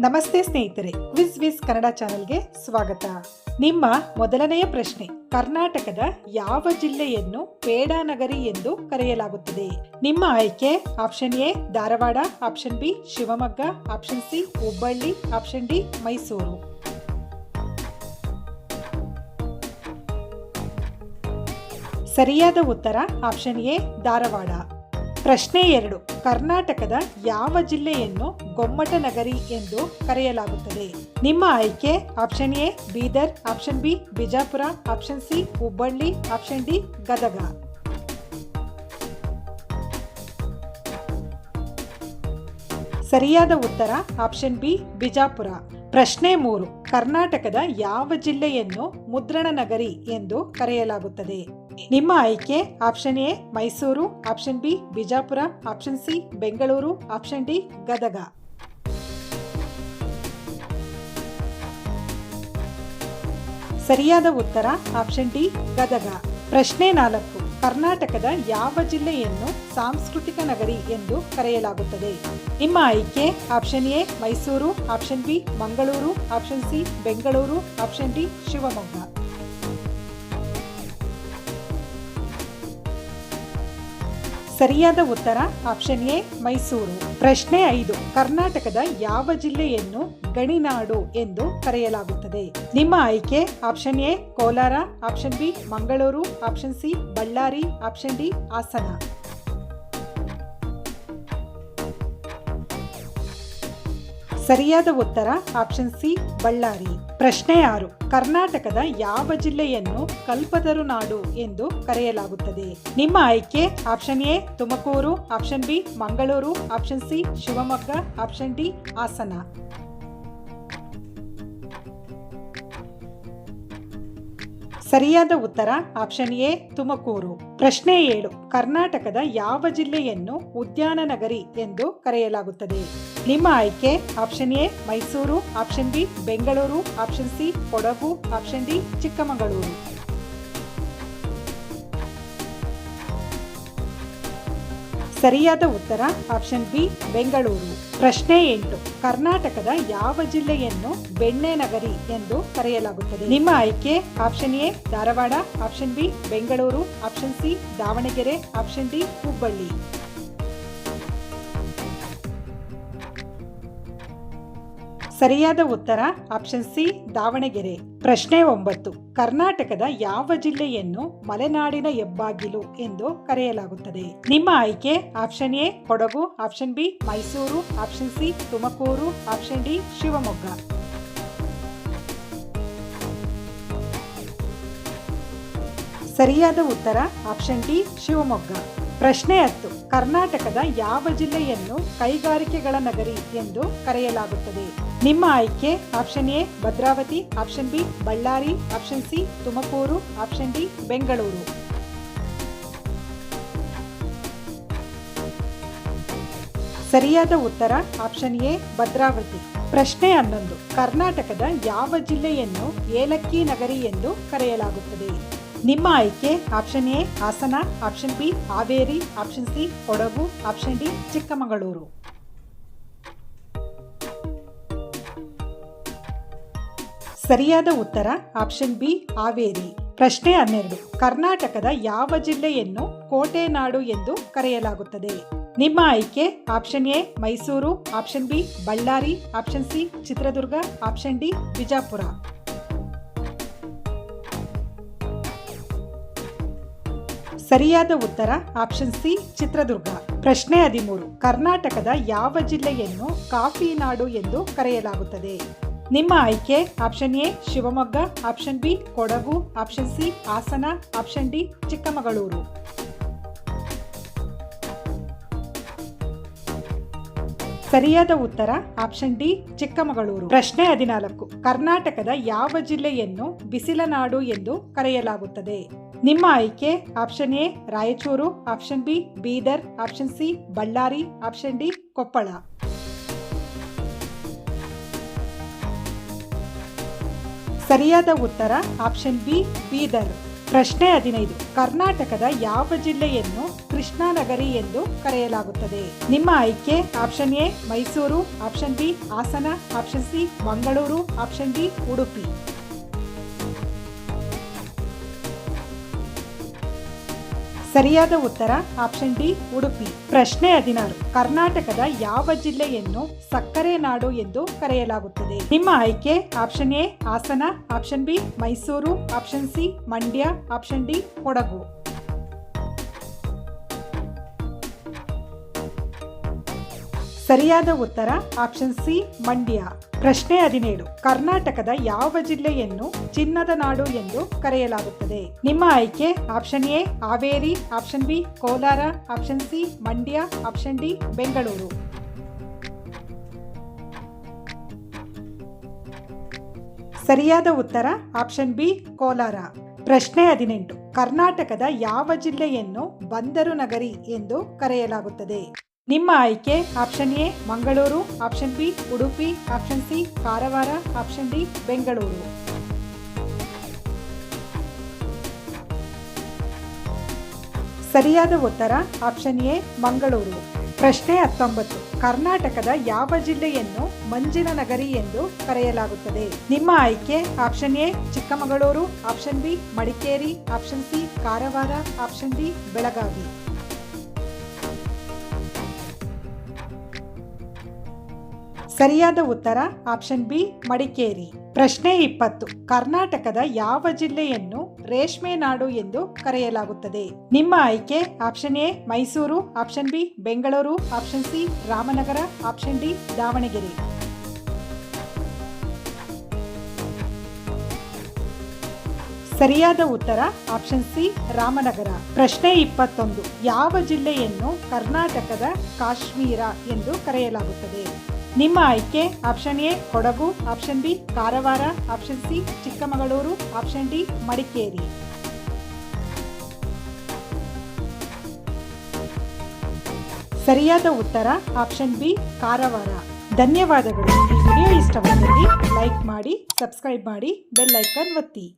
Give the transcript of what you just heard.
ನಮಸ್ತೆ ಸ್ನೇಹಿತರೆ, ಕ್ವಿಜ್ ಕನ್ನಡ ಚಾನೆಲ್ಗೆ ಸ್ವಾಗತ. ನಿಮ್ಮ ಮೊದಲನೆಯ ಪ್ರಶ್ನೆ: ಕರ್ನಾಟಕದ ಯಾವ ಜಿಲ್ಲೆಯನ್ನು ಪೇಡಾನಗರಿ ಎಂದು ಕರೆಯಲಾಗುತ್ತದೆ? ನಿಮ್ಮ ಆಯ್ಕೆ: option A Dharwad, option B Shivamogga, option C Hubballi, option D Mysuru. ಸರಿಯಾದ ಉತ್ತರ ಆಪ್ಷನ್ ಎ ಧಾರವಾಡ. ಪ್ರಶ್ನೆ 2: ಕರ್ನಾಟಕದ ಯಾವ ಜಿಲ್ಲೆಯನ್ನು ಗೊಮ್ಮಟ ನಗರಿ ಎಂದು ಕರೆಯಲಾಗುತ್ತದೆ? ನಿಮ್ಮ ಆಯ್ಕೆ: option A Bidar, option B Bijapur, option C Hubballi, option D Gadag. ಸರಿಯಾದ ಉತ್ತರ ಆಪ್ಷನ್ ಬಿ ಬಿಜಾಪುರ. ಪ್ರಶ್ನೆ 3: ಕರ್ನಾಟಕದ ಯಾವ ಜಿಲ್ಲೆಯನ್ನು ಮುದ್ರಣ ನಗರಿ ಎಂದು ಕರೆಯಲಾಗುತ್ತದೆ? ನಿಮ್ಮ ಆಯ್ಕೆ: option A Mysuru, option B Bijapur, option C Bengaluru, option D Gadag. ಸರಿಯಾದ ಉತ್ತರ ಆಪ್ಷನ್ ಡಿ ಗದಗ. ಪ್ರಶ್ನೆ 4: ಕರ್ನಾಟಕದ ಯಾವ ಜಿಲ್ಲೆಯನ್ನು ಸಾಂಸ್ಕೃತಿಕ ನಗರಿ ಎಂದು ಕರೆಯಲಾಗುತ್ತದೆ? ನಿಮ್ಮ ಆಯ್ಕೆ: option A Mysuru, option B Mangaluru, option C Bengaluru, option D Shivamogga. ಸರಿಯಾದ ಉತ್ತರ ಆಪ್ಷನ್ ಎ ಮೈಸೂರು. ಪ್ರಶ್ನೆ 5: ಕರ್ನಾಟಕದ ಯಾವ ಜಿಲ್ಲೆಯನ್ನು ಗಣಿನಾಡು ಎಂದು ಕರೆಯಲಾಗುತ್ತದೆ? ನಿಮ್ಮ ಆಯ್ಕೆ: option A Kolar, option B Mangaluru, option C Ballari, option D Hassan. ಸರಿಯಾದ ಉತ್ತರ ಆಪ್ಷನ್ ಸಿ ಬಳ್ಳಾರಿ. ಪ್ರಶ್ನೆ 6: ಕರ್ನಾಟಕದ ಯಾವ ಜಿಲ್ಲೆಯನ್ನು ಕಲ್ಪತರು ನಾಡು ಎಂದು ಕರೆಯಲಾಗುತ್ತದೆ? ನಿಮ್ಮ ಆಯ್ಕೆ: option A Tumakuru, option B Mangaluru, option C Shivamogga, option D Hassan. ಸರಿಯಾದ ಉತ್ತರ ಆಪ್ಷನ್ ಎ ತುಮಕೂರು. ಪ್ರಶ್ನೆ 7: ಕರ್ನಾಟಕದ ಯಾವ ಜಿಲ್ಲೆಯನ್ನು ಉದ್ಯಾನ ನಗರಿ ಎಂದು ಕರೆಯಲಾಗುತ್ತದೆ? ನಿಮ್ಮ ಆಯ್ಕೆ: option A Mysuru, option B Bengaluru, option C Kodagu, option D Chikkamagaluru. ಸರಿಯಾದ ಉತ್ತರ ಆಪ್ಷನ್ ಬಿ ಬೆಂಗಳೂರು. ಪ್ರಶ್ನೆ 8: ಕರ್ನಾಟಕದ ಯಾವ ಜಿಲ್ಲೆಯನ್ನು ಬೆಣ್ಣೆ ನಗರಿ ಎಂದು ಕರೆಯಲಾಗುತ್ತದೆ? ನಿಮ್ಮ ಆಯ್ಕೆ: option A Dharwad, option B Bengaluru, option C Davanagere, option D Hubballi. ಸರಿಯಾದ ಉತ್ತರ ಆಪ್ಷನ್ ಸಿ ದಾವಣಗೆರೆ. ಪ್ರಶ್ನೆ 9: ಕರ್ನಾಟಕದ ಯಾವ ಜಿಲ್ಲೆಯನ್ನು ಮಲೆನಾಡಿನ ಹೆಬ್ಬಾಗಿಲು ಎಂದು ಕರೆಯಲಾಗುತ್ತದೆ? ನಿಮ್ಮ ಆಯ್ಕೆ: option A Kodagu, option B Mysuru, option C Tumakuru, option D Shivamogga. ಸರಿಯಾದ ಉತ್ತರ ಆಪ್ಷನ್ ಡಿ ಶಿವಮೊಗ್ಗ. ಪ್ರಶ್ನೆ 10: ಕರ್ನಾಟಕದ ಯಾವ ಜಿಲ್ಲೆಯನ್ನು ಕೈಗಾರಿಕೆಗಳ ನಗರಿ ಎಂದು ಕರೆಯಲಾಗುತ್ತದೆ? ನಿಮ್ಮ ಆಯ್ಕೆ: option A Bhadravati, option B Ballari, option C Tumakuru, option D Bengaluru. ಸರಿಯಾದ ಉತ್ತರ ಆಪ್ಷನ್ ಎ ಭದ್ರಾವತಿ. ಪ್ರಶ್ನೆ 11: ಕರ್ನಾಟಕದ ಯಾವ ಜಿಲ್ಲೆಯನ್ನು ಏಲಕ್ಕಿ ನಗರಿ ಎಂದು ಕರೆಯಲಾಗುತ್ತದೆ? ನಿಮ್ಮ ಆಯ್ಕೆ: option A Hassan, option B Haveri, option C Kodagu, option D Chikkamagaluru. ಸರಿಯಾದ ಉತ್ತರ ಆಪ್ಷನ್ ಬಿ ಹಾವೇರಿ. ಪ್ರಶ್ನೆ 12: ಕರ್ನಾಟಕದ ಯಾವ ಜಿಲ್ಲೆಯನ್ನು ಕೋಟೆ ನಾಡು ಎಂದು ಕರೆಯಲಾಗುತ್ತದೆ? ನಿಮ್ಮ ಆಯ್ಕೆ: option A Mysuru, option B Ballari, option C Chitradurga, option D Bijapur. ಸರಿಯಾದ ಉತ್ತರ ಆಪ್ಷನ್ ಸಿ ಚಿತ್ರದುರ್ಗ. ಪ್ರಶ್ನೆ 13: ಕರ್ನಾಟಕದ ಯಾವ ಜಿಲ್ಲೆಯನ್ನು ಕಾಫಿ ನಾಡು ಎಂದು ಕರೆಯಲಾಗುತ್ತದೆ? ನಿಮ್ಮ ಆಯ್ಕೆ: option A Shivamogga, option B Kodagu, option C Hassan, option D Chikkamagaluru. ಸರಿಯಾದ ಉತ್ತರ ಆಪ್ಷನ್ ಡಿ ಚಿಕ್ಕಮಗಳೂರು. ಪ್ರಶ್ನೆ 14: ಕರ್ನಾಟಕದ ಯಾವ ಜಿಲ್ಲೆಯನ್ನು ಬಿಸಿಲನಾಡು ಎಂದು ಕರೆಯಲಾಗುತ್ತದೆ? ನಿಮ್ಮ ಆಯ್ಕೆ: option A Raichur, option B Bidar, option C Ballari, option D Koppal. ಸರಿಯಾದ ಉತ್ತರ ಆಪ್ಷನ್ ಬಿ ಬೀದರ್. ಪ್ರಶ್ನೆ 15: ಕರ್ನಾಟಕದ ಯಾವ ಜಿಲ್ಲೆಯನ್ನು ಕೃಷಿ ಕೃಷ್ಣಾನಗರಿ ಎಂದು ಕರೆಯಲಾಗುತ್ತದೆ. ನಿಮ್ಮ ಆಯ್ಕೆ option A Mysuru, option B Hassan, option C Mangaluru, option D Udupi. ಸರಿಯಾದ ಉತ್ತರ ಆಪ್ಷನ್ ಡಿ ಉಡುಪಿ. ಪ್ರಶ್ನೆ 16. ಕರ್ನಾಟಕದ ಯಾವ ಜಿಲ್ಲೆಯನ್ನು ಸಕ್ಕರೆ ನಾಡು ಎಂದು ಕರೆಯಲಾಗುತ್ತದೆ? ನಿಮ್ಮ ಆಯ್ಕೆ option A Hassan, option B Mysuru, option C Mandya, option D Kodagu. ಸರಿಯಾದ ಉತ್ತರ ಆಪ್ಷನ್ ಸಿ ಮಂಡ್ಯ. ಪ್ರಶ್ನೆ 17. ಕರ್ನಾಟಕದ ಯಾವ ಜಿಲ್ಲೆಯನ್ನು ಚಿನ್ನದ ನಾಡು ಎಂದು ಕರೆಯಲಾಗುತ್ತದೆ? ನಿಮ್ಮ ಆಯ್ಕೆ option A Haveri, option B Kolar, option C Mandya, option D Bengaluru. ಸರಿಯಾದ ಉತ್ತರ ಆಪ್ಷನ್ ಬಿ ಕೋಲಾರ. ಪ್ರಶ್ನೆ 18. ಕರ್ನಾಟಕದ ಯಾವ ಜಿಲ್ಲೆಯನ್ನು ಬಂದರು ನಗರಿ ಎಂದು ಕರೆಯಲಾಗುತ್ತದೆ? ನಿಮ್ಮ ಆಯ್ಕೆ option A Mangaluru, option B Udupi, option C Karwar, option D Bengaluru. ಸರಿಯಾದ ಉತ್ತರ ಆಪ್ಷನ್ ಎ ಮಂಗಳೂರು. ಪ್ರಶ್ನೆ 19. ಕರ್ನಾಟಕದ ಯಾವ ಜಿಲ್ಲೆಯನ್ನು ಮಂಜಿನ ನಗರಿ ಎಂದು ಕರೆಯಲಾಗುತ್ತದೆ? ನಿಮ್ಮ ಆಯ್ಕೆ option A Chikkamagaluru, option B Madikeri, option C Karwar, option D Belagavi. ಸರಿಯಾದ ಉತ್ತರ ಆಪ್ಷನ್ ಬಿ ಮಡಿಕೇರಿ. ಪ್ರಶ್ನೆ 20. ಕರ್ನಾಟಕದ ಯಾವ ಜಿಲ್ಲೆಯನ್ನು ರೇಷ್ಮೆ ನಾಡು ಎಂದು ಕರೆಯಲಾಗುತ್ತದೆ? ನಿಮ್ಮ ಆಯ್ಕೆ option A Mysuru, option B Bengaluru, option C Ramanagara, option D Davanagere. ಸರಿಯಾದ ಉತ್ತರ ಆಪ್ಷನ್ ಸಿ ರಾಮನಗರ. ಪ್ರಶ್ನೆ 21. ಯಾವ ಜಿಲ್ಲೆಯನ್ನು ಕರ್ನಾಟಕದ ಕಾಶ್ಮೀರ ಎಂದು ಕರೆಯಲಾಗುತ್ತದೆ? ನಿಮ್ಮ ಆಯ್ಕೆ option A Kodagu, option B Karwar, option C Chikkamagaluru, option D Madikeri. ಸರಿಯಾದ ಉತ್ತರ ಆಪ್ಷನ್ ಬಿ ಕಾರವಾರ. ಧನ್ಯವಾದಗಳು. ಈ ವಿಡಿಯೋ ಇಷ್ಟವಾದಲ್ಲಿ ಲೈಕ್ ಮಾಡಿ, ಸಬ್ಸ್ಕ್ರೈಬ್ ಮಾಡಿ, ಬೆಲ್ ಐಕಾನ್ ಒತ್ತಿ.